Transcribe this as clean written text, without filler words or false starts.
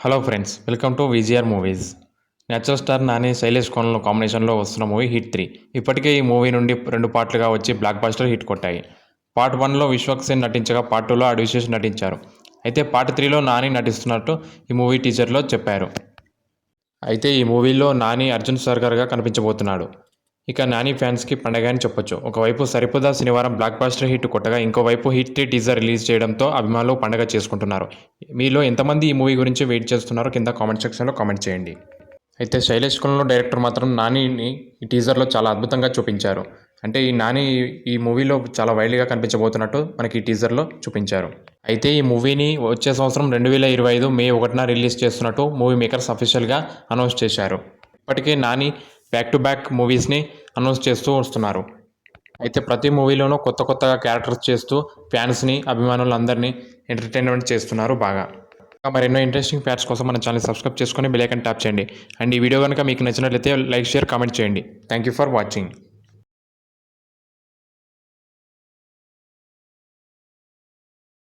Hello friends, welcome to VGR movies. Natural star Nani, Sailesh కోనల్ కాంబినేషన్లో వస్తున్న మూవీ హిట్ 3. ఇప్పటికే ఈ మూవీ నుండి 2 పార్ట్లుగా వచ్చి బ్లాక్ బస్టర్ హిట్ కొట్టాయి. పార్ట్ 1లో విశ్వక్ సేన్ నటించగా పార్ట్ 2లో అడ్విశేష్ నటించారు. అయితే పార్ట్ 3లో నాని నటిస్తున్నట్టు ఈ మూవీ టీజర్లో చెప్పారు. అయితే ఈ మూవీలో నాని అర్జున్ సర్కార్గా కనిపించబోతున్నాడు. ఇక నాని ఫ్యాన్స్కి పండగ అని చెప్పొచ్చు. ఒకవైపు సరిపోదా శనివారం బ్లాక్ బస్టర్ హిట్ కొట్టగా ఇంకోవైపు హిట్ 3 టీజర్ రిలీజ్ చేయడంతో అభిమానులు పండగ చేసుకుంటున్నారు. మీలో ఎంతమంది ఈ మూవీ గురించి వెయిట్ చేస్తున్నారో కింద కామెంట్ సెక్షన్లో కామెంట్ చేయండి. అయితే శైలేష్ కులంలో డైరెక్టర్ మాత్రం నానిని ఈ టీజర్లో చాలా అద్భుతంగా చూపించారు. అంటే ఈ నాని ఈ మూవీలో చాలా వైల్డ్గా కనిపించబోతున్నట్టు మనకి ఈ టీజర్లో చూపించారు. అయితే ఈ మూవీని వచ్చే సంవత్సరం 2025 మే 1న రిలీజ్ చేస్తున్నట్టు మూవీ మేకర్స్ అఫీషియల్గా అనౌన్స్ చేశారు. ఇప్పటికే నాని బ్యాక్ టు బ్యాక్ మూవీస్ని అనౌన్స్ చేస్తూ వస్తున్నారు. అయితే ప్రతి మూవీలోనూ కొత్తగా క్యారెక్టర్స్ చేస్తూ ఫ్యాన్స్ని, అభిమానులందరినీ ఎంటర్టైన్మెంట్ చేస్తున్నారు బాగా. మరెన్నో ఇంట్రెస్టింగ్ ఫ్యాక్ట్స్ కోసం మన ఛానల్ సబ్స్క్రైబ్ చేసుకొని బెల్ ఐకాన్ ట్యాప్ చేయండి. అండ్ ఈ వీడియో కనుక మీకు నచ్చినట్లయితే లైక్, షేర్, కామెంట్ చేయండి. Thank you for watching.